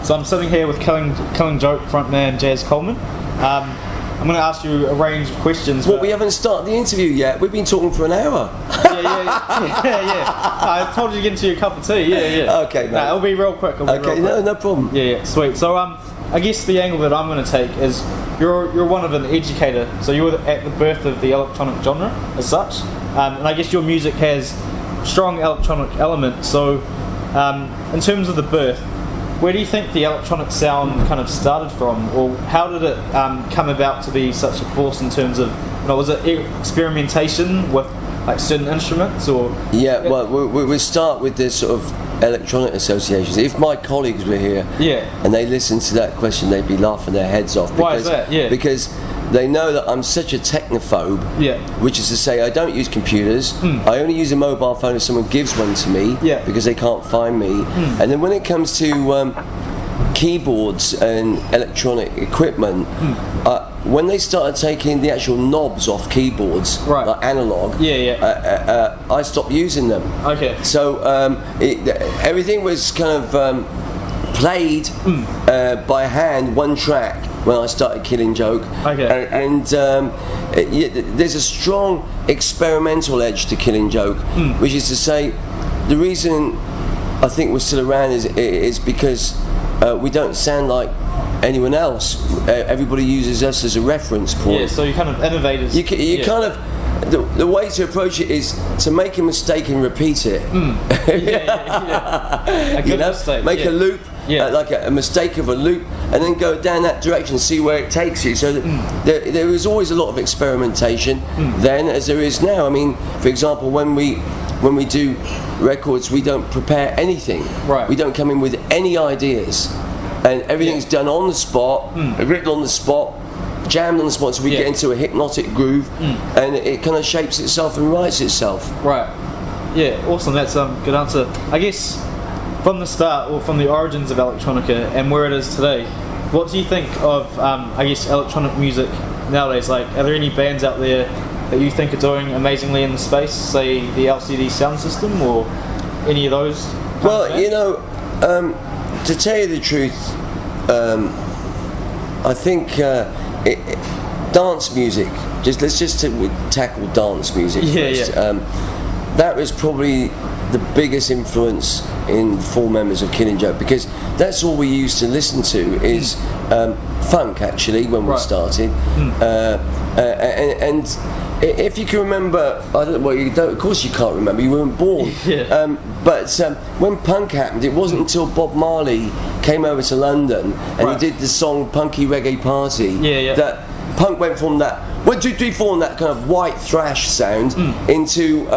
So I'm sitting here with Killing Joke frontman Jazz Coleman. I'm going to ask you a range of questions. Well, we haven't started the interview yet. We've been talking for an hour. Yeah. I told you to get into your cup of tea. Yeah. Okay, mate. Nah, it'll be real quick. No problem. Yeah, sweet. So I guess the angle that I'm going to take is you're one of an educator. So you were at the birth of the electronic genre as such, and I guess your music has strong electronic elements. So in terms of the birth, where do you think the electronic sound kind of started from, or how did it come about to be such a force in terms of, was it experimentation with like certain instruments, or? Yeah, well, we start with this sort of electronic associations. If my colleagues were here, and they listened to that question, they'd be laughing their heads off. Why is that? Yeah. Because they know that I'm such a technophobe, which is to say I don't use computers. I only use a mobile phone if someone gives one to me, because they can't find me. And then when it comes to keyboards and electronic equipment, when they started taking the actual knobs off keyboards, like analog, I stopped using them. Okay. So everything was kind of played by hand, one track, when I started Killing Joke. Okay. And there's a strong experimental edge to Killing Joke, which is to say, the reason I think we're still around is because we don't sound like anyone else. Everybody uses us as a reference point. Yeah, so you're kind of innovators. You kind of, the way to approach it is to make a mistake and repeat it. A good mistake. Make a loop, like a mistake of a loop, and then go down that direction, see where it takes you. So there was always a lot of experimentation then, as there is now. I mean, for example, when we do records, we don't prepare anything. Right. We don't come in with any ideas, and everything's done on the spot, written on the spot, jammed on the spot, so we get into a hypnotic groove, and it kind of shapes itself and writes itself. Right. Yeah, awesome. That's a good answer. I guess from the start, or from the origins of electronica and where it is today, what do you think of, I guess, electronic music nowadays? Like, are there any bands out there that you think are doing amazingly in the space, say the LCD Sound System, or any of those? Well, to tell you the truth, I think dance music. Let's just tackle dance music first. That was probably the biggest influence in four members of Killing Joke, because that's all we used to listen to is funk, actually, when we started. And if you can remember, I don't know, well, you don't, of course you can't remember, you weren't born. But when punk happened, it wasn't until Bob Marley came over to London and he did the song Punky Reggae Party that punk went from that 1, 2, 3, 4 and that kind of white thrash sound into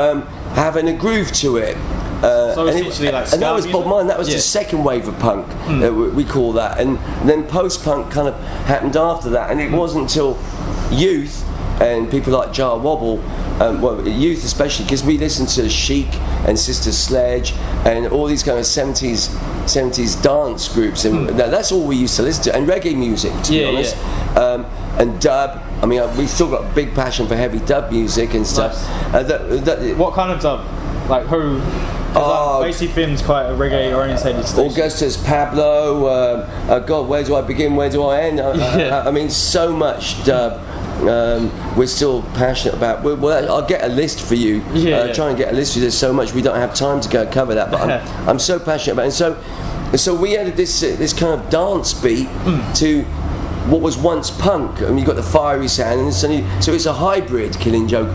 having a groove to it. So essentially, and that was Bob Marley. That was the second wave of punk, we call that. And then post-punk kind of happened after that. And it wasn't until Youth and people like Jar Wobble, Youth especially, because we listened to Chic and Sister Sledge and all these kind of 70s dance groups, and that's all we used to listen to, and reggae music, to be honest. And dub. I mean, we've still got a big passion for heavy dub music and stuff. Nice. What kind of dub? Like who? Basically, Finn's quite a reggae-orientated station. Augustus Pablo. God, where do I begin? Where do I end? I mean, so much dub. We're still passionate about. Well, I'll get a list for you. Try and get a list for you. There's so much we don't have time to go cover that, but I'm so passionate about it. And so we added this kind of dance beat to what was once punk. I mean, you've got the fiery sound, and so it's a hybrid Killing Joke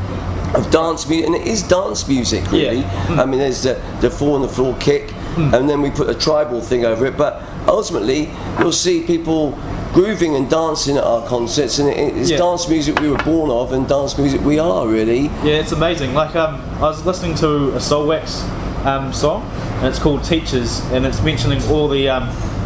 of dance music, and it is dance music, really. I mean, there's the 4 on the floor kick, and then we put a tribal thing over it, but ultimately you'll see people grooving and dancing at our concerts, and it's dance music we were born of, and dance music we are, really. Yeah, it's amazing. Like, I was listening to a Soul Wax song, and it's called Teachers, and it's mentioning all the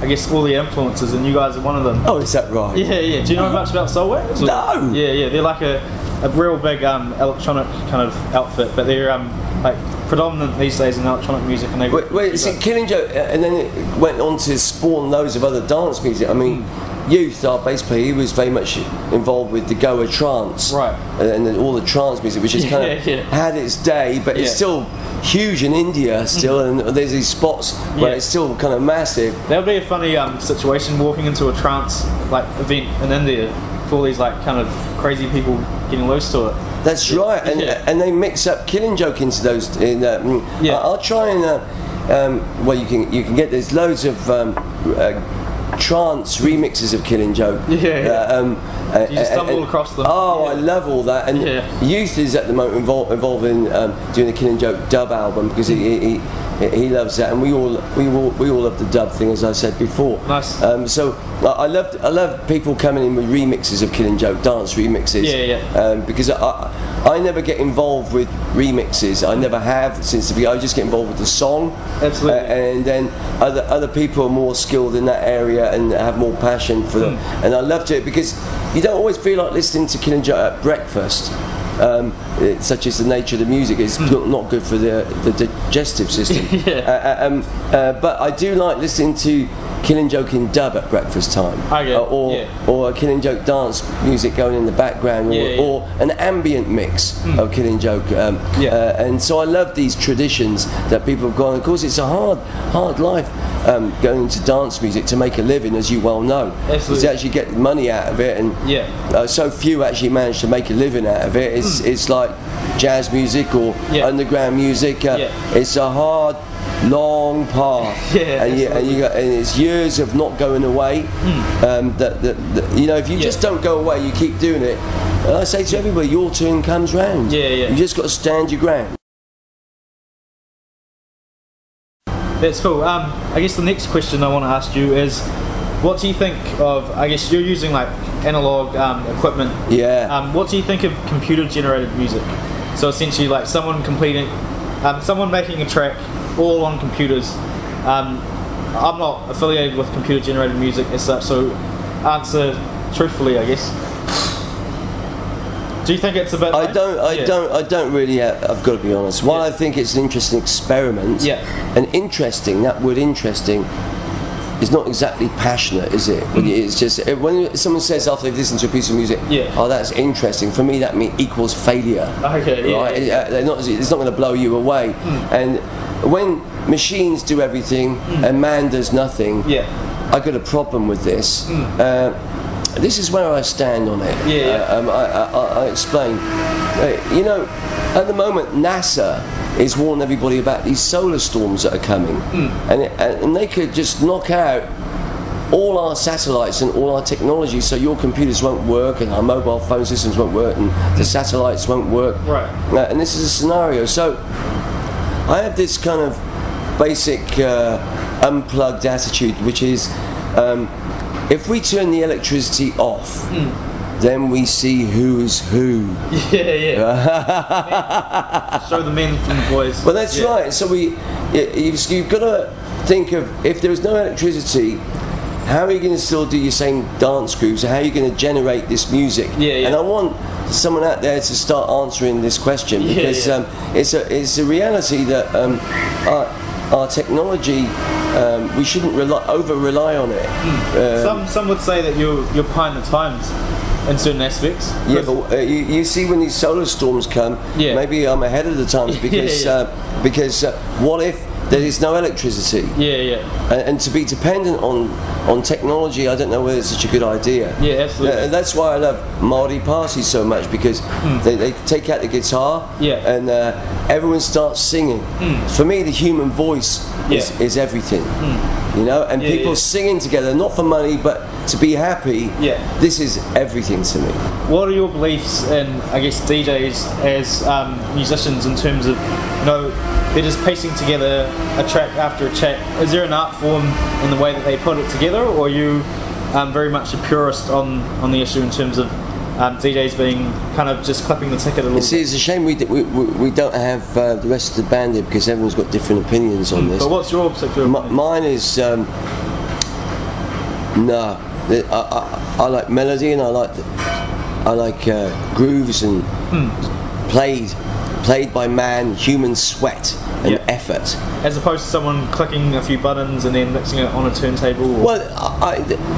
I guess all the influences, and you guys are one of them. Oh, is that right? Yeah. Do you know much about Soul Wax? No. Yeah. They're like a real big electronic kind of outfit, but they're like predominant these days in electronic music. And wait, see, Killing Joke, and then it went on to spawn loads of other dance music. I mean, Youth, our bass player, he was very much involved with the Goa trance, and all the trance music, which has kind of had its day, but it's still huge in India still, and there's these spots where it's still kind of massive. That would be a funny situation, walking into a trance like event in India for all these like kind of crazy people getting loose to it. That's right, and they mix up Killing Joke into those. I'll try and well, you can get there's loads of trance remixes of Killing Joke. You just stumble across them. I love all that. And Youth is at the moment involved in doing the Killing Joke dub album because he loves that, and we all love the dub thing, as I said before. Nice. So I love people coming in with remixes of Killing Joke, dance remixes. Because I never get involved with remixes. I never have since the beginning. I just get involved with the song. Absolutely. And then other people are more skilled in that area and have more passion for them. And I love it because you don't always feel like listening to Killing Joke at breakfast. Such as the nature of the music is not good for the digestive system. But I do like listening to Killing Joke in dub at breakfast time, or a Killing Joke dance music going in the background, or an ambient mix of Killing Joke. And so I love these traditions that people have gone. Of course, it's a hard life going into dance music to make a living, as you well know. Absolutely. To actually get money out of it, and so few actually manage to make a living out of it. It's like jazz music or underground music. It's a hard, long path, and it's years of not going away. If you just don't go away, you keep doing it. And I say to everybody, your turn comes round. You just got to stand your ground. That's cool. I guess the next question I want to ask you is, what do you think of, I guess you're using like analog equipment. What do you think of computer generated music? So essentially like someone making a track all on computers. I'm not affiliated with computer generated music as such, so answer truthfully, I guess. Do you think it's a bit? I don't really. I've got to be honest. While I think it's an interesting experiment, and interesting. That word "interesting" is not exactly passionate, is it? It's just when someone says after they've listened to a piece of music, "Oh, that's interesting." For me, that equals failure. Okay. Right? It's not going to blow you away. And when machines do everything and man does nothing, I got a problem with this. This is where I stand on it. I explain. At the moment, NASA is warning everybody about these solar storms that are coming, and they could just knock out all our satellites and all our technology, so your computers won't work, and our mobile phone systems won't work, and the satellites won't work. Right. And this is a scenario. So I have this kind of basic unplugged attitude, which is. If we turn the electricity off, then we see who's who. Show the men from the boys. Well, that's right. So you've got to think of, if there was no electricity, how are you going to still do your same dance grooves? How are you going to generate this music? And I want someone out there to start answering this question, because it's a reality that our technology. We shouldn't over rely on it. Some would say that you're behind the times in certain aspects. But you see, when these solar storms come, maybe I'm ahead of the times because what if there is no electricity? And to be dependent on technology, I don't know whether it's such a good idea. Absolutely. And that's why I love Marty Party so much, because they take out the guitar and everyone starts singing. For me, the human voice is everything. And people singing together, not for money, but to be happy. This is everything to me. What are your beliefs in, I guess, DJs as musicians, in terms of, they're just piecing together a track after a track? Is there an art form in the way that they put it together, or are you very much a purist on the issue in terms of DJs being kind of just clipping the ticket a little bit? See, it's a shame we don't have the rest of the band here, because everyone's got different opinions on this. But what's your particular opinion? Mine is I like melody, and I like grooves, and played by man, human sweat. and effort. As opposed to someone clicking a few buttons and then mixing it on a turntable. Well,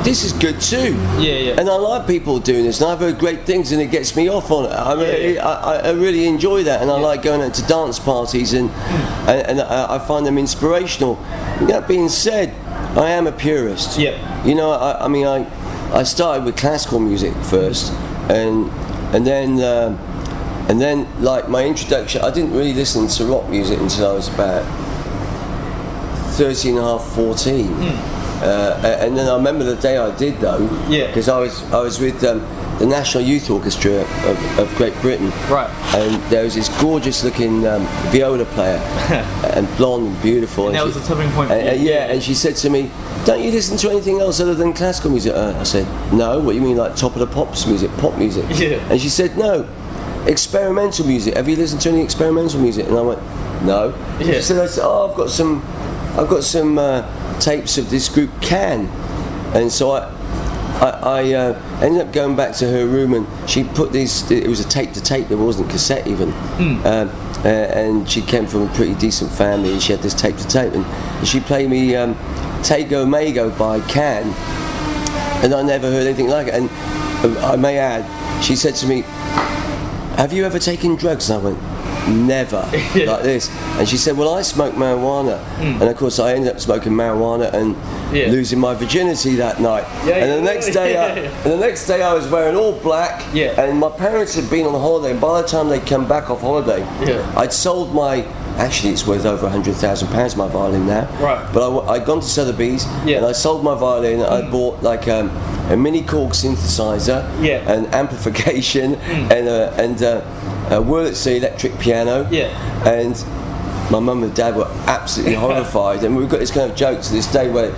this is good too. Yeah. And I like people doing this, and I've heard great things, and it gets me off on it. I really enjoy that, and I like going out to dance parties, and I find them inspirational. That being said, I am a purist. Yeah. You know, I started with classical music first, and then like my introduction, I didn't really listen to rock music until I was about 13 and a half, 14. And then I remember the day I did though, because I was with the National Youth Orchestra of Great Britain, right? And there was this gorgeous looking viola player, and blonde and beautiful. And that was the tipping point. And she said to me, "Don't you listen to anything else other than classical music?" I said, "No. What do you mean, like top of the pops music, pop music?" Yeah. And she said, "No, experimental music. Have you listened to any experimental music?" And I went, "No." Yeah. She said, "Oh, I've got some tapes of this group Can," and so I ended up going back to her room, and she put these. It was a tape to tape. There wasn't cassette even. And she came from a pretty decent family, and she had this tape to tape, and she played me Tego Mago by Can, and I never heard anything like it. And I may add, she said to me, "Have you ever taken drugs?" And I went, "Never." Like this. And she said, "Well, I smoke marijuana," and of course I ended up smoking marijuana and losing my virginity that night. And the next day I was wearing all black, and my parents had been on holiday, and by the time they'd come back off holiday, I'd sold my, actually it's worth over £100,000, my violin now, right? But I'd gone to Sotheby's, and I sold my violin. I bought like a mini Korg synthesizer, and amplification, and a Wurlitzer electric piano, and my mum and dad were absolutely horrified. And we've got this kind of joke to this day where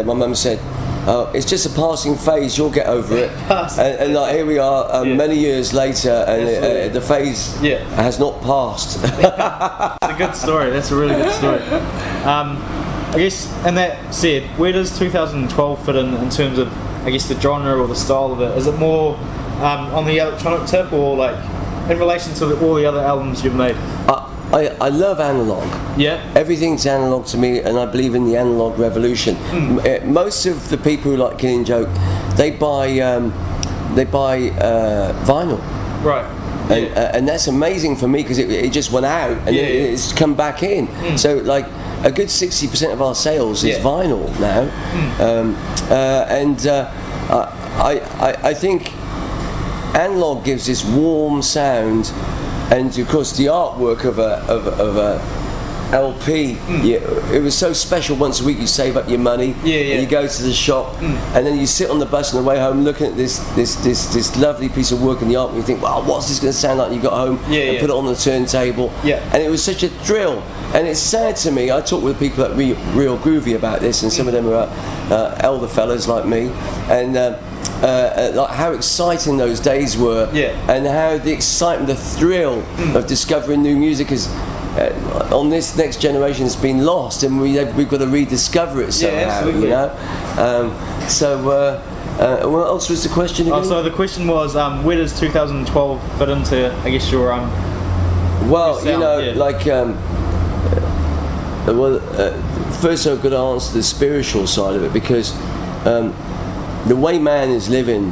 my mum said, "Oh, it's just a passing phase, you'll get over it." And like here we are many years later, and the phase has not passed. It's a good story. That's a really good story. I guess, and that said, where does 2012 fit in terms of, I guess, the genre or the style of it? Is it more on the electronic tip, or like in relation to all the other albums you've made? I love analog. Yeah. Everything's analog to me, and I believe in the analog revolution. Most of the people who like Killing Joke, they buy vinyl. Right. And that's amazing for me, because it just went out and it's come back in. So like a good 60% of our sales is vinyl now, I think analog gives this warm sound, and of course the artwork of a LP, it was so special. Once a week you save up your money, and you go to the shop, and then you sit on the bus on the way home looking at this lovely piece of work in the artwork, and you think, wow, what's this going to sound like? You got home and put it on the turntable, and it was such a thrill. And it's sad to me, I talk with people at Real Groovy about this, and some of them are elder fellas like me, and like how exciting those days were, and how the excitement, the thrill of discovering new music is on this next generation has been lost, and we've got to rediscover it somehow, you know. What else was the question again? So the question was, where does 2012 fit into, I guess, your well, you know, like first I've got to answer the spiritual side of it, because the way man is living,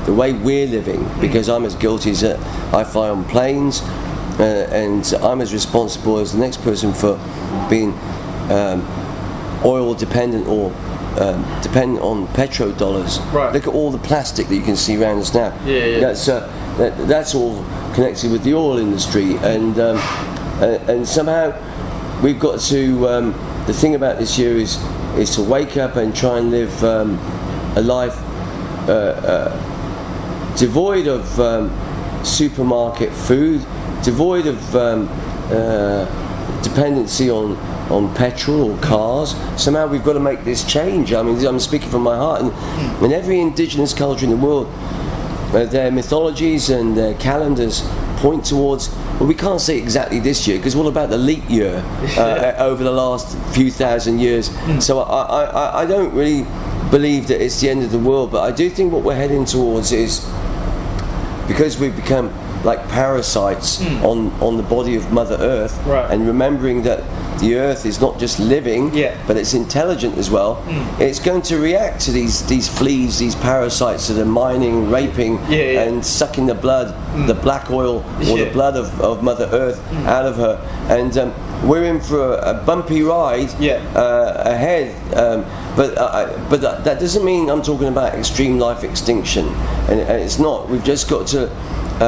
the way we're living, because I'm as guilty as I fly on planes, and I'm as responsible as the next person for being oil dependent or dependent on petrodollars. Right. Look at all the plastic that you can see around us now. That's all connected with the oil industry, and somehow we've got to. The thing about this year is to wake up and try and live a life devoid of supermarket food, devoid of dependency on petrol or cars. Somehow we've got to make this change. I mean, I'm speaking from my heart, and in every indigenous culture in the world, their mythologies and their calendars point towards, well, we can't say exactly this year, because it's all about the leap year over the last few thousand years. So I don't really believe that it's the end of the world, but I do think what we're heading towards is, because we've become like parasites on the body of Mother Earth, and remembering that the Earth is not just living, but it's intelligent as well. It's going to react to these fleas, these parasites that are mining, raping, and sucking the blood, the black oil or the blood of Mother Earth out of her. And we're in for a bumpy ride ahead. But that doesn't mean I'm talking about extreme life extinction, and it's not. We've just got to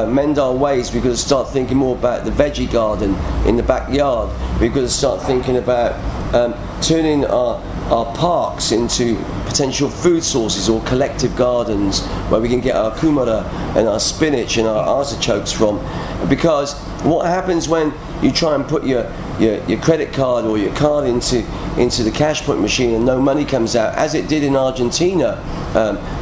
mend our ways. We've got to start thinking more about the veggie garden in the backyard. We've got to start thinking about turning our parks into potential food sources or collective gardens where we can get our kumara and our spinach and our artichokes from. Because what happens when you try and put your credit card or your card into the cash point machine and no money comes out, as it did in Argentina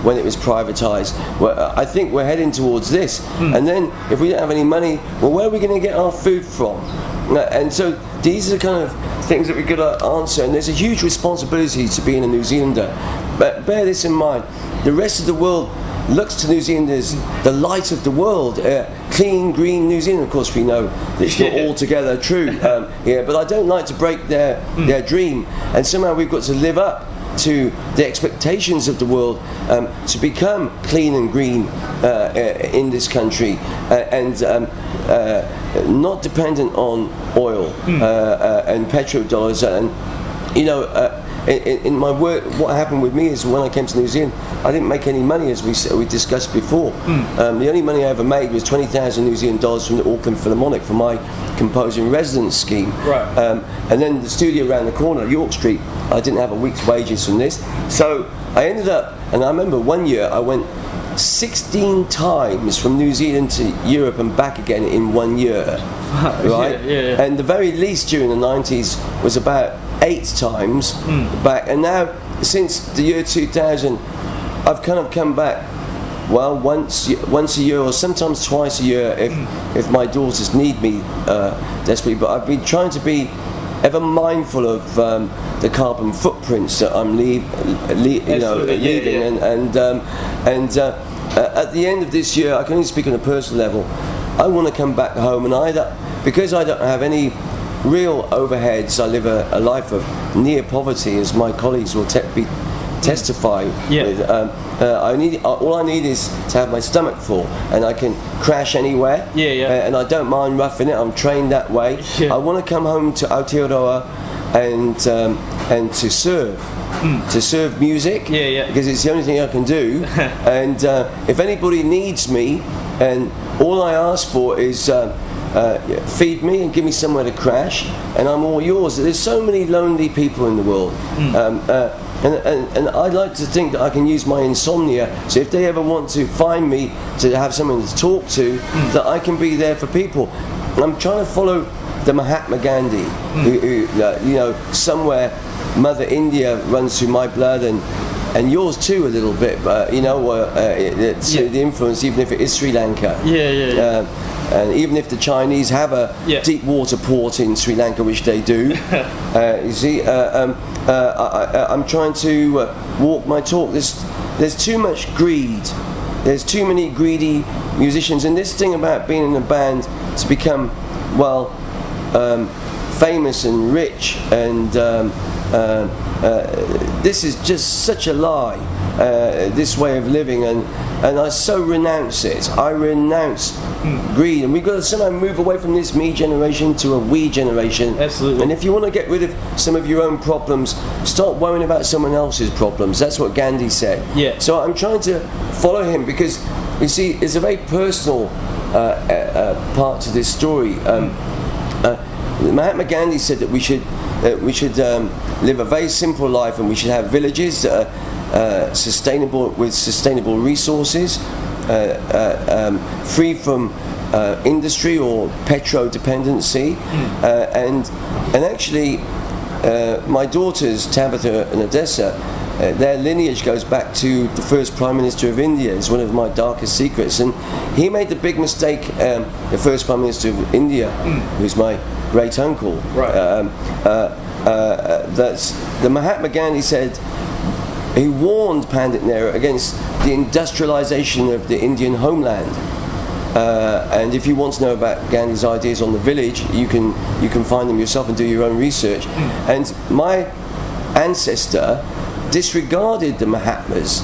when it was privatized? Well, I think we're heading towards this. And then if we don't have any money, well, where are we going to get our food from? And so these are the kind of things that we've got to answer, and there's a huge responsibility to being a New Zealander. But bear this in mind, the rest of the world looks to New Zealand as the light of the world, clean, green New Zealand. Of course, we know that it's not altogether true, but I don't like to break their dream, and somehow we've got to live up to the expectations of the world to become clean and green in this country, and not dependent on oil and petrodollars. And in my work, what happened with me is when I came to New Zealand, I didn't make any money, as we discussed before. The only money I ever made was 20,000 New Zealand dollars from the Auckland Philharmonic for my composer in residence scheme. And then the studio around the corner, York Street, I didn't have a week's wages from this. So I ended up, and I remember one year I went 16 times from New Zealand to Europe and back again in 1 year. Right? And the very least during the 90s was about 8 times back, and now since the year 2000 I've kind of come back, well, once a year or sometimes twice a year if my daughters need me desperately. But I've been trying to be ever mindful of the carbon footprints that I'm leaving, and at the end of this year, I can only speak on a personal level, I want to come back home, and because I don't have any real overheads, I live a life of near poverty, as my colleagues will testify with. All I need is to have my stomach full, and I can crash anywhere. And I don't mind roughing it. I'm trained that way. I want to come home to Aotearoa and to serve music, because it's the only thing I can do. And if anybody needs me, and all I ask for is feed me and give me somewhere to crash, and I'm all yours. There's so many lonely people in the world, and I'd like to think that I can use my insomnia, so if they ever want to find me to have someone to talk to, that I can be there for people. And I'm trying to follow the Mahatma Gandhi, who somewhere Mother India runs through my blood, and yours too a little bit, but the influence, even if it is Sri Lanka. And even if the Chinese have a deep water port in Sri Lanka, which they do, you see, I'm trying to walk my talk. There's too much greed. There's too many greedy musicians, and this thing about being in a band to become, famous and rich, and this is just such a lie. This way of living, and I so renounce it. I renounce greed, and we've got to somehow move away from this me generation to a we generation. Absolutely. And if you want to get rid of some of your own problems, start worrying about someone else's problems. That's what Gandhi said. So I'm trying to follow him, because you see, it's a very personal part to this story. Mahatma Gandhi said that we should live a very simple life, and we should have villages that are sustainable, with sustainable resources, free from industry or petro dependency, and actually my daughters Tabitha and Odessa, their lineage goes back to the first Prime Minister of India. It's one of my darkest secrets, and he made the big mistake. The first Prime Minister of India, who's my great uncle, that's the Mahatma Gandhi said. He warned Pandit Nehru against the industrialization of the Indian homeland, And if you want to know about Gandhi's ideas on the village, you can find them yourself and do your own research. And my ancestor disregarded the Mahatma's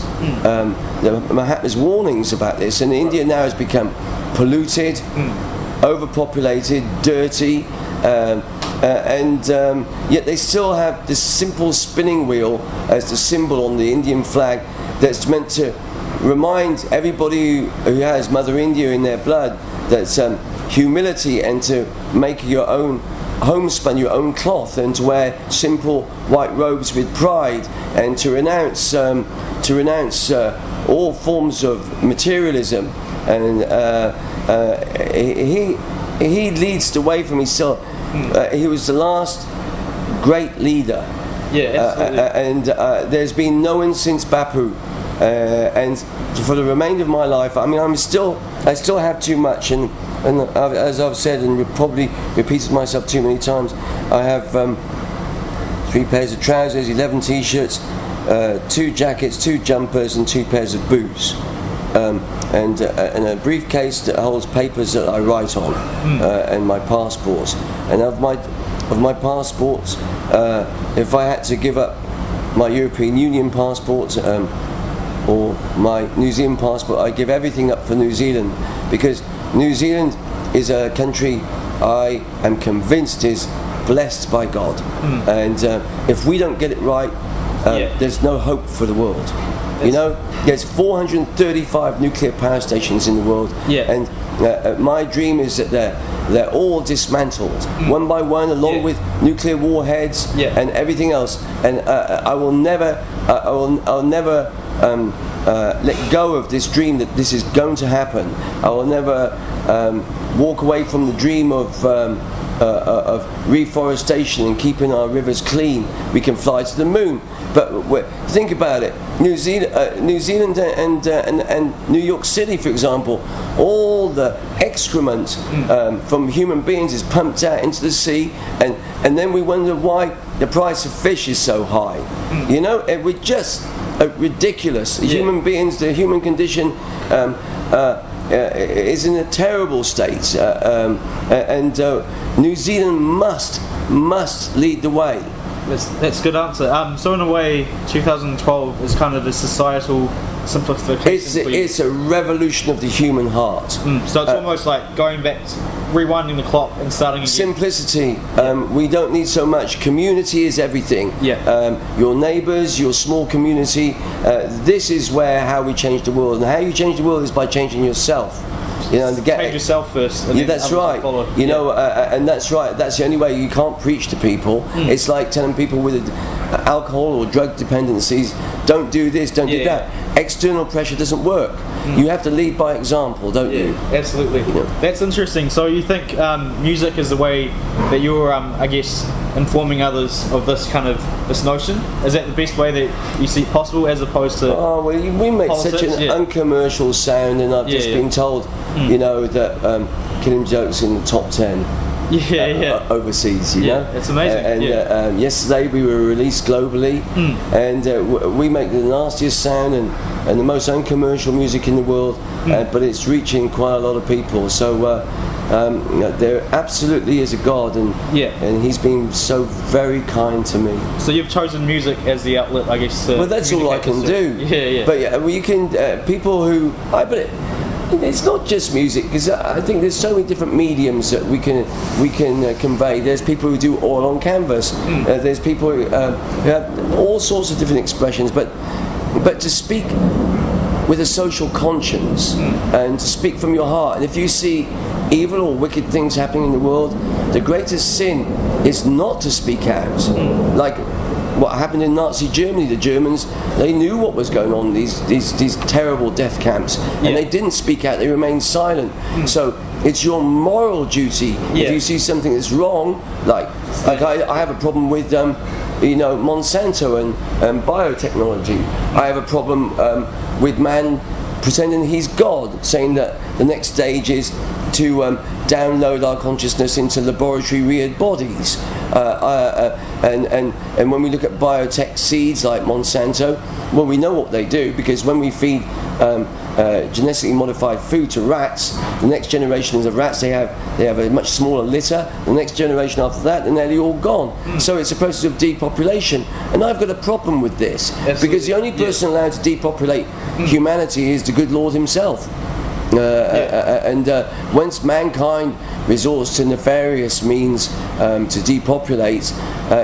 warnings about this, and India now has become polluted, overpopulated, dirty, and yet they still have this simple spinning wheel as the symbol on the Indian flag that's meant to remind everybody who has Mother India in their blood that humility, and to make your own homespun, your own cloth, and to wear simple white robes with pride, and to renounce all forms of materialism. And he leads the way from himself. He was the last great leader. Yeah, absolutely. And there's been no one since Bapu. And for the remainder of my life, I mean, I still have too much, and as I've said and probably repeated myself too many times, I have 3 pairs of trousers, 11 t-shirts, 2 jackets, 2 jumpers, and 2 pairs of boots, and a briefcase that holds papers that I write on, and my passports. And of my passports, if I had to give up my European Union passport, or my New Zealand passport, I give everything up for New Zealand, because New Zealand is a country I am convinced is blessed by God, and if we don't get it right, there's no hope for the world. You know, there's 435 nuclear power stations in the world, and my dream is that they're all dismantled one by one, along with nuclear warheads and everything else. And I'll never let go of this dream that this is going to happen. I will never walk away from the dream of reforestation and keeping our rivers clean. We can fly to the moon. But think about it. New Zealand and New York City, for example, all the excrement from human beings is pumped out into the sea, and then we wonder why the price of fish is so high. You know, we're just ridiculous. Human beings, the human condition is in a terrible state, and New Zealand must lead the way. That's a good answer. So in a way, 2012 is kind of a societal simplification. It's a revolution of the human heart. So it's almost like going back, rewinding the clock and starting again. Simplicity. We don't need so much. Community is everything. Your neighbours, your small community. This is how we change the world. And how you change the world is by changing yourself. You know, change yourself first. And that's right. You know, and that's right. That's the only way. You can't preach to people. It's like telling people with alcohol or drug dependencies, don't do this, don't do that. External pressure doesn't work. You have to lead by example, don't you? Absolutely. That's interesting. So you think music is the way that you're, I guess, informing others of this notion? Is that the best way that you see possible, as opposed to? Oh well, we make such an uncommercial sound, and I've just been told, you know, that Killing Joke's in the top 10. Overseas, you know. It's amazing. And yesterday we were released globally, and we make the nastiest sound and the most uncommercial music in the world, but it's reaching quite a lot of people. So there absolutely is a God, and He's been so very kind to me. So you've chosen music as the outlet, I guess. Well, that's all I can do. But you can people who it's not just music, because I think there's so many different mediums that we can convey. There's people who do oil on canvas. There's people who have all sorts of different expressions. But to speak with a social conscience and to speak from your heart. And if you see evil or wicked things happening in the world, the greatest sin is not to speak out. Like what happened in Nazi Germany, the Germans, they knew what was going on, these terrible death camps, and they didn't speak out, they remained silent. So it's your moral duty, if you see something that's wrong, like I have a problem with Monsanto and biotechnology. I have a problem with man pretending he's God, saying that the next stage is to download our consciousness into laboratory reared bodies. And when we look at biotech seeds like Monsanto, well, we know what they do, because when we feed genetically modified food to rats, the next generation of rats, they have a much smaller litter. The next generation after that, they're nearly all gone. So it's a process of depopulation, and I've got a problem with this. Absolutely. Because the only person allowed to depopulate humanity is the good Lord himself. And once mankind resorts to nefarious means to depopulate,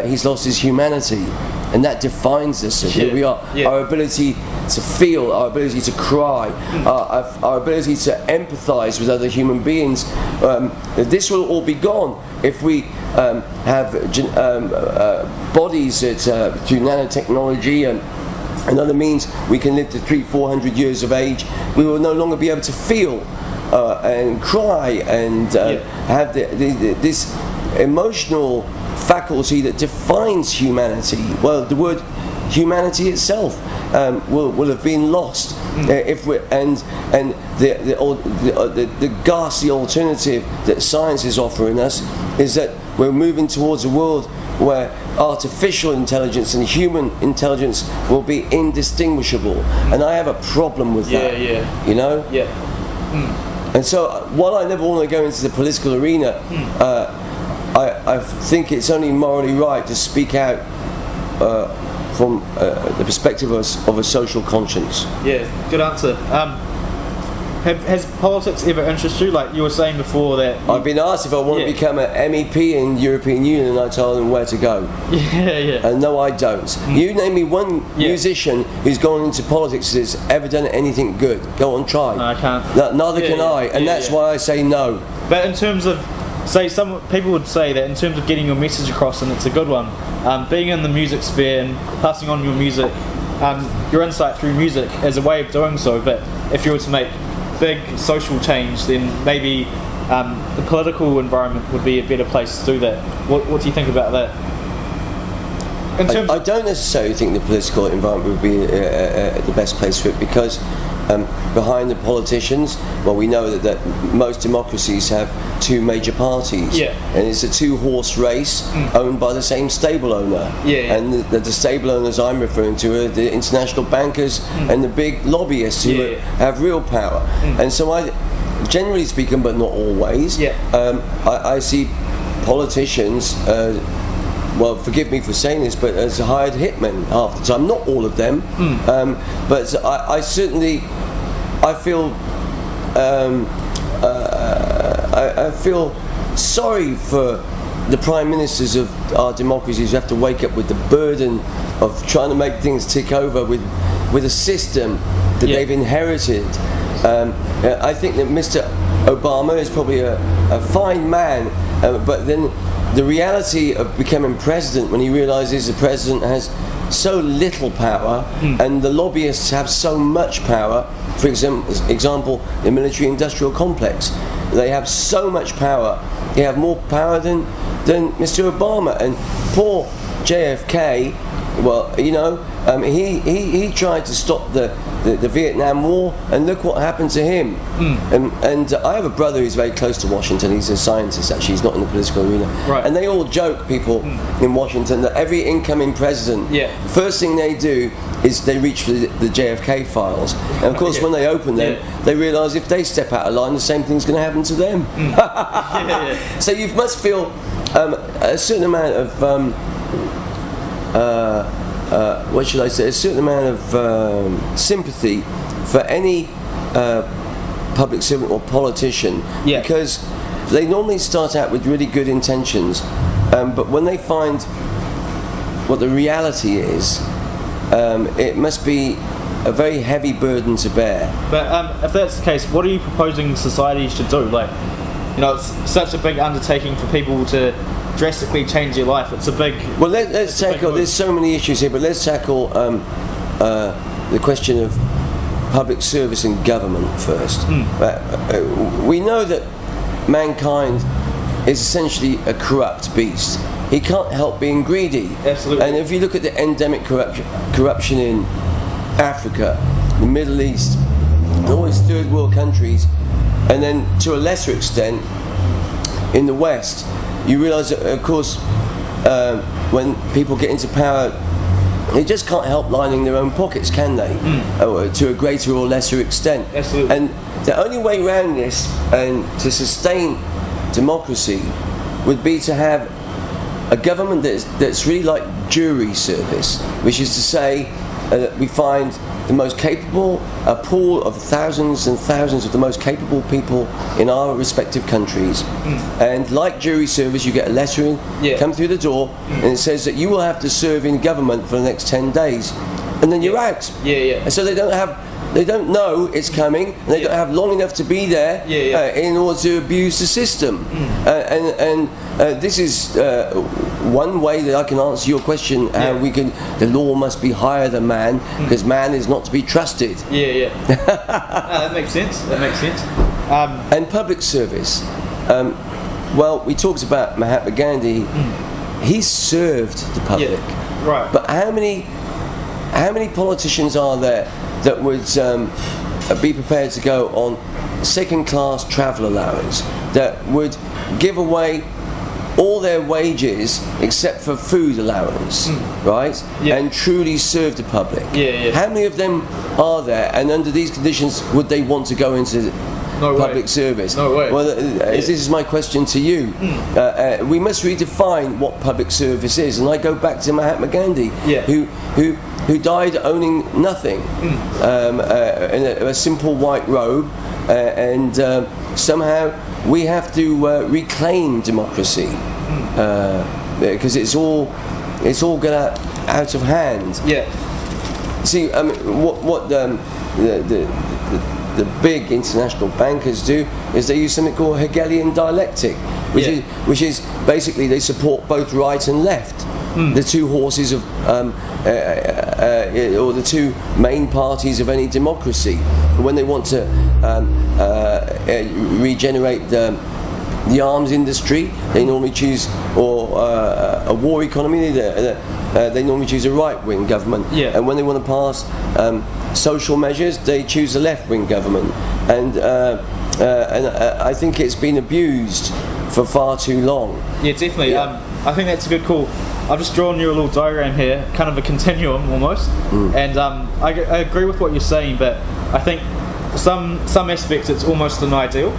he's lost his humanity, and that defines us. So here we are. Our ability to feel, our ability to cry, our ability to empathise with other human beings. This will all be gone if we have bodies that through nanotechnology and other means we can live to 300-400 years of age. We will no longer be able to feel and cry and have this emotional faculty that defines humanity. Well, the word humanity itself will have been lost if we the ghastly alternative that science is offering us is that we're moving towards a world where artificial intelligence and human intelligence will be indistinguishable, and I have a problem with that. You know. And so, while I never want to go into the political arena, I think it's only morally right to speak out from the perspective of a social conscience. Yeah, good answer. Has politics ever interested you? Like you were saying before that... I've been asked if I want to become an MEP in the European Union, and I told them where to go. And no, I don't. You name me one musician who's gone into politics that's ever done anything good. Go on, try. No, I can't. Neither can I, and that's why I say no. But in terms of, say, some people would say that in terms of getting your message across, and it's a good one, being in the music sphere and passing on your music, your insight through music is a way of doing so. But if you were to make big social change, then maybe the political environment would be a better place to do that. What do you think about that? I don't necessarily think the political environment would be the best place for it, because behind the politicians, well, we know that most democracies have two major parties, and it's a two-horse race owned by the same stable owner. And the stable owners I'm referring to are the international bankers and the big lobbyists who have real power. And so generally speaking, but not always, I see politicians, well, forgive me for saying this, but as hired hitmen half the time. Not all of them, but I certainly, I feel sorry for the prime ministers of our democracies who have to wake up with the burden of trying to make things tick over with a system that they've inherited. I think that Mr. Obama is probably a fine man, but then the reality of becoming president, when he realizes the president has so little power and the lobbyists have so much power, for example, the military-industrial complex, they have so much power, they have more power than Mr. Obama. And poor JFK, well, you know, he tried to stop the Vietnam War, and look what happened to him. And I have a brother who's very close to Washington. He's a scientist, actually. He's not in the political arena. And they all joke, people in Washington, that every incoming president, the first thing they do is they reach for the JFK files. And of course, when they open them, they realise if they step out of line, the same thing's going to happen to them. So you must feel a certain amount of what should I say? A certain amount of sympathy for any public servant or politician, because they normally start out with really good intentions, but when they find what the reality is, it must be a very heavy burden to bear. But if that's the case, what are you proposing society should do? Like, you know, it's such a big undertaking for people to drastically change your life. It's a big... Well, let's tackle... There's so many issues here, but let's tackle the question of public service and government first. We know that mankind is essentially a corrupt beast. He can't help being greedy. Absolutely. And if you look at the endemic corruption in Africa, the Middle East, and all these third world countries, and then to a lesser extent in the West, you realise that, of course, when people get into power, they just can't help lining their own pockets, can they? To a greater or lesser extent. Absolutely. And the only way around this and to sustain democracy would be to have a government that's really like jury service, which is to say that we find the most capable, a pool of thousands and thousands of the most capable people in our respective countries. And like jury service, you get a letter in, come through the door, and it says that you will have to serve in government for the next 10 days. And then you're out. And so they don't know it's coming, and they don't have long enough to be there in order to abuse the system. And this is one way that I can answer your question, how the law must be higher than man, because man is not to be trusted. That makes sense. And public service. Well, we talked about Mahatma Gandhi. He served the public. Right. But how many politicians are there that would be prepared to go on second-class travel allowance, that would give away all their wages except for food allowance, right? And truly serve the public? How many of them are there, and under these conditions would they want to go into public service? No way. Well, this is my question to you. We must redefine what public service is, and I go back to Mahatma Gandhi, who died owning nothing, in a simple white robe, and somehow we have to reclaim democracy, because it's all got out of hand. See, I mean, what the big international bankers do is they use something called Hegelian dialectic, which is basically they support both right and left, the two horses of or the two main parties of any democracy. When they want to regenerate the arms industry, they normally choose, or a war economy, they normally choose a right-wing government. And when they want to pass social measures, they choose a left-wing government. And I think it's been abused for far too long. Definitely. I think that's a good call. I've just drawn you a little diagram here, kind of a continuum almost, and I agree with what you're saying, but I think some aspects it's almost an ideal.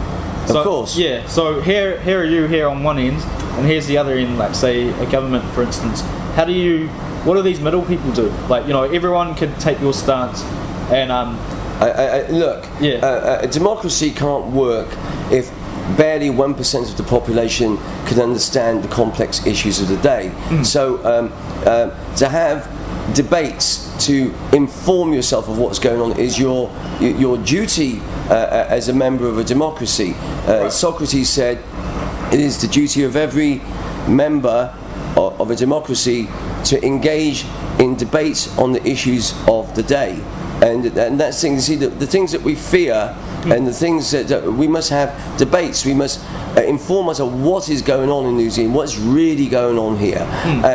So, of course. So here are you here on one end, and here's the other end, like say a government, for instance. What do these middle people do? Like, everyone could take your stance, and look, democracy can't work if barely 1% of the population can understand the complex issues of the day. So to have debates to inform yourself of what's going on is your duty as a member of a democracy. Socrates said it is the duty of every member of a democracy to engage in debates on the issues of the day. And that's thing. You see, the things that we fear, and the things that we must have debates. We must inform us of what is going on in New Zealand, what's really going on here,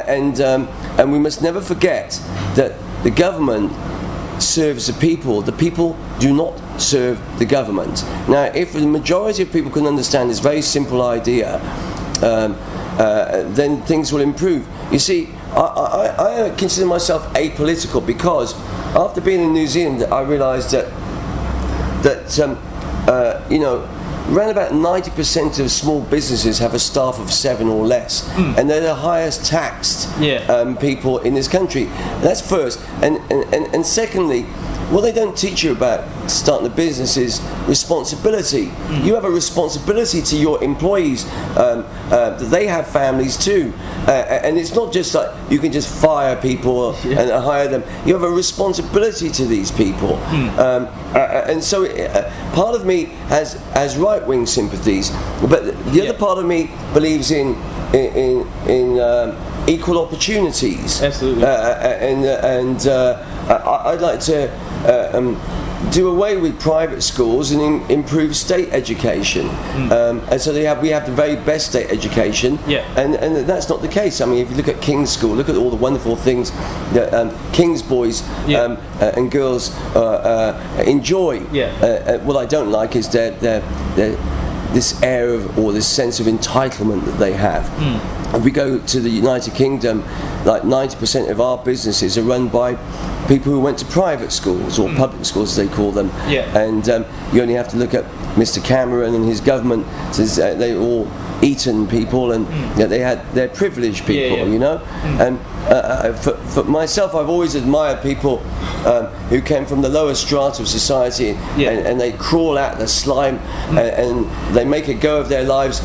and we must never forget that the government serves the people. The people do not serve the government. Now, if the majority of people can understand this very simple idea, then things will improve. You see, I consider myself apolitical because after being in New Zealand, I realised that around about 90% of small businesses have a staff of 7 or less, and they're the highest taxed people in this country. That's first, and secondly, what they don't teach you about starting a business is responsibility. You have a responsibility to your employees, that they have families too, and it's not just like you can just fire people and hire them. You have a responsibility to these people, and so part of me has right-wing sympathies, but the other part of me believes in equal opportunities. Absolutely. And I'd like to do away with private schools and improve state education. And so we have the very best state education. And that's not the case. I mean, if you look at King's School, look at all the wonderful things that King's boys and girls enjoy. What I don't like is this air of, or this sense of entitlement that they have. if we go to the United Kingdom, like 90% of our businesses are run by people who went to private schools or public schools, as they call them. And you only have to look at Mr. Cameron and his government, since they all Eton people, and they're privileged people, you know. And for myself, I've always admired people who came from the lower strata of society, and they crawl out the slime, and they make a go of their lives.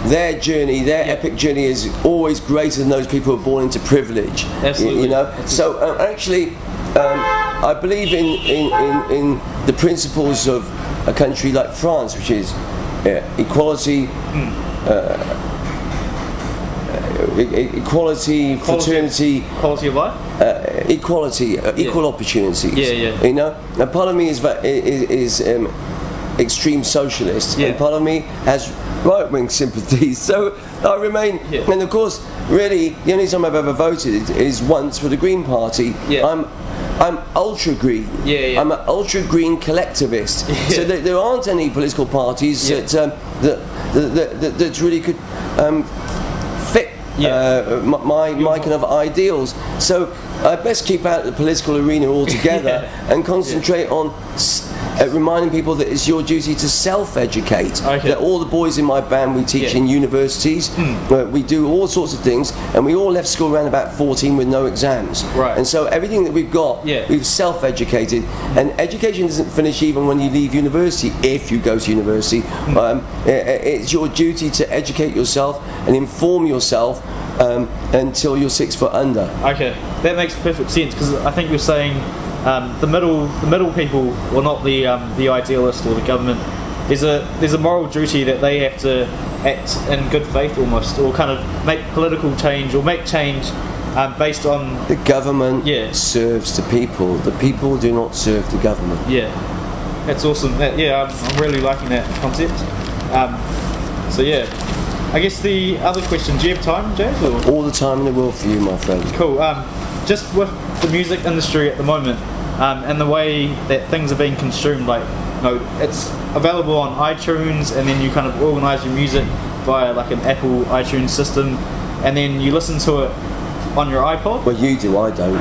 Their journey, their epic journey, is always greater than those people who are born into privilege. Absolutely. You know. So actually, I believe in the principles of a country like France, which is equality, fraternity, quality of life, equality, equal opportunities. You know, and part of me is extreme socialist, and part of me has right-wing sympathies. So I remain, and of course, really, the only time I've ever voted is once for the Green Party. I'm ultra green. I'm an ultra green collectivist. So there aren't any political parties that really could fit my kind of ideals. So I best keep out of the political arena altogether and concentrate on reminding people that it's your duty to self-educate. That all the boys in my band, we teach in universities, we do all sorts of things, and we all left school around about 14 with no exams. And so everything that we've got, we've self-educated, and education doesn't finish even when you leave university, if you go to university. It's your duty to educate yourself and inform yourself until you're 6 foot under. That makes perfect sense, because I think you're saying the middle people, or not the idealist or the government, there's a moral duty that they have to act in good faith almost, or kind of make political change or make change based on the government serves the people do not serve the government. That's awesome. I'm really liking that concept. So I guess the other question, do you have time, James? All the time in the world for you, my friend. Cool. Just with the music industry at the moment, and the way that things are being consumed, like, you know, it's available on iTunes, and then you kind of organise your music via like an Apple iTunes system, and then you listen to it on your iPod. Well, you do, I don't.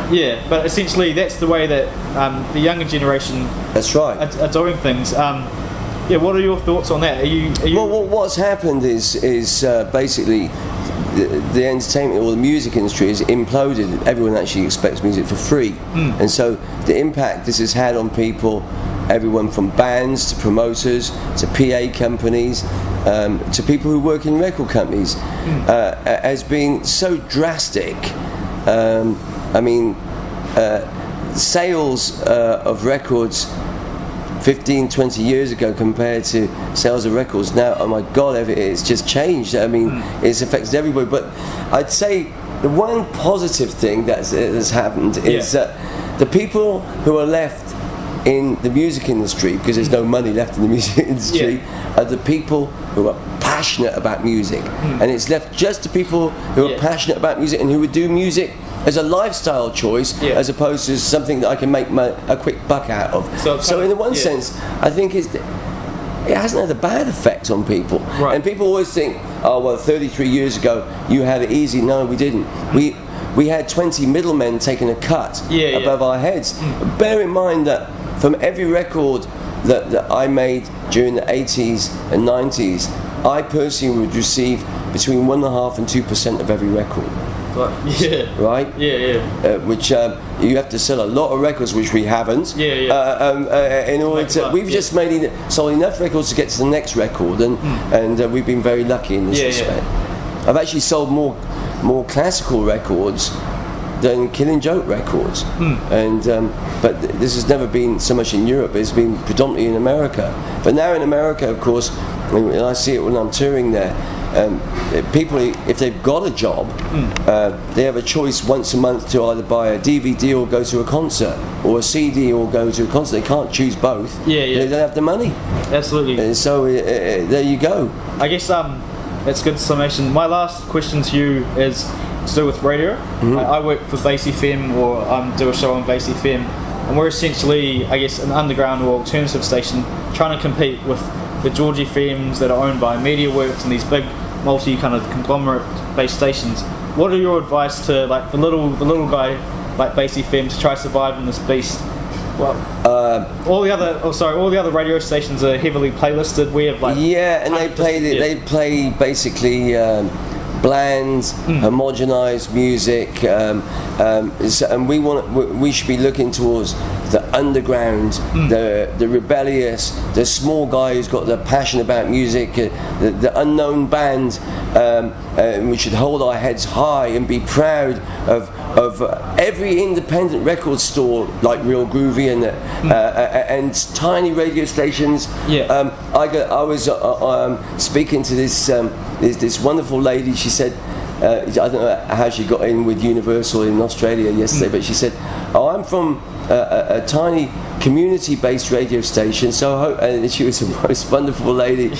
But essentially that's the way that the younger generation are doing things. What are your thoughts on that? Are you Well, what's happened is basically the entertainment or the music industry has imploded. Everyone actually expects music for free, and so the impact this has had on people, everyone from bands to promoters to PA companies, to people who work in record companies, has been so drastic. Sales of records 15, 20 years ago compared to sales of records now, oh my God, it's just changed. It's affected everybody. But I'd say the one positive thing that's happened is that the people who are left in the music industry, because there's no money left in the music industry, are the people who are passionate about music. And it's left just to people who are passionate about music and who would do music as a lifestyle choice, as opposed to something that I can make a quick buck out of. So in the one sense, I think it hasn't had a bad effect on people. And people always think, oh well, 33 years ago you had it easy. No, we didn't. We had 20 middlemen taking a cut above our heads. Bear in mind that from every record that I made during the 80s and 90s, I personally would receive between 1.5% and 2% of every record. Which you have to sell a lot of records, which we haven't. In order to, we've just sold enough records to get to the next record, and we've been very lucky in this respect. I've actually sold more classical records than Killing Joke records, and but this has never been so much in Europe. It's been predominantly in America. But now in America, of course, and I see it when I'm touring there. People, if they've got a job, they have a choice once a month to either buy a DVD or go to a concert, or a CD or go to a concert. They can't choose both. They don't have the money. Absolutely. And so there you go. I guess that's a good summation. My last question to you is to do with radio. I work for Bass FM, or do a show on Bass FM, and we're essentially, I guess, an underground or alternative station trying to compete with the Georgie FMs that are owned by MediaWorks and these big multi kind of conglomerate based stations. What are your advice to like the little guy like Bass FM to try to survive in this beast? Well, all the other radio stations are heavily playlisted. We have like and they play basically bland, homogenized music, and we should be looking towards the underground, the rebellious, the small guy who's got the passion about music, the unknown band. We should hold our heads high and be proud of every independent record store like Real Groovy and tiny radio stations. I was speaking to this wonderful lady. She said, I don't know how she got in with Universal in Australia yesterday, but she said, "Oh, I'm from a tiny community-based radio station." So and she was a most wonderful lady,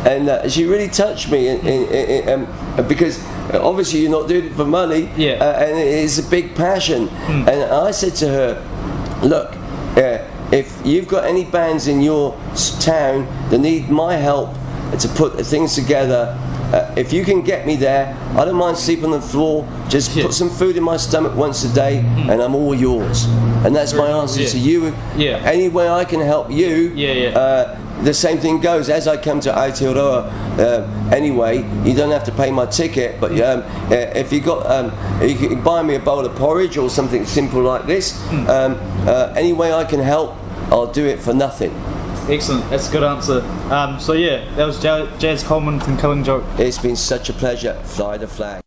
and she really touched me, because obviously you're not doing it for money, and it's a big passion. And I said to her, "Look, if you've got any bands in your town that need my help to put things together, if you can get me there, I don't mind sleeping on the floor. Just put some food in my stomach once a day, and I'm all yours." And that's my answer to you. Any way I can help you, the same thing goes. As I come to Aotearoa, anyway, you don't have to pay my ticket, but if you can buy me a bowl of porridge or something simple like this, any way I can help, I'll do it for nothing. Excellent, that's a good answer. That was Jazz Coleman from Killing Joke. It's been such a pleasure. Fly the flag.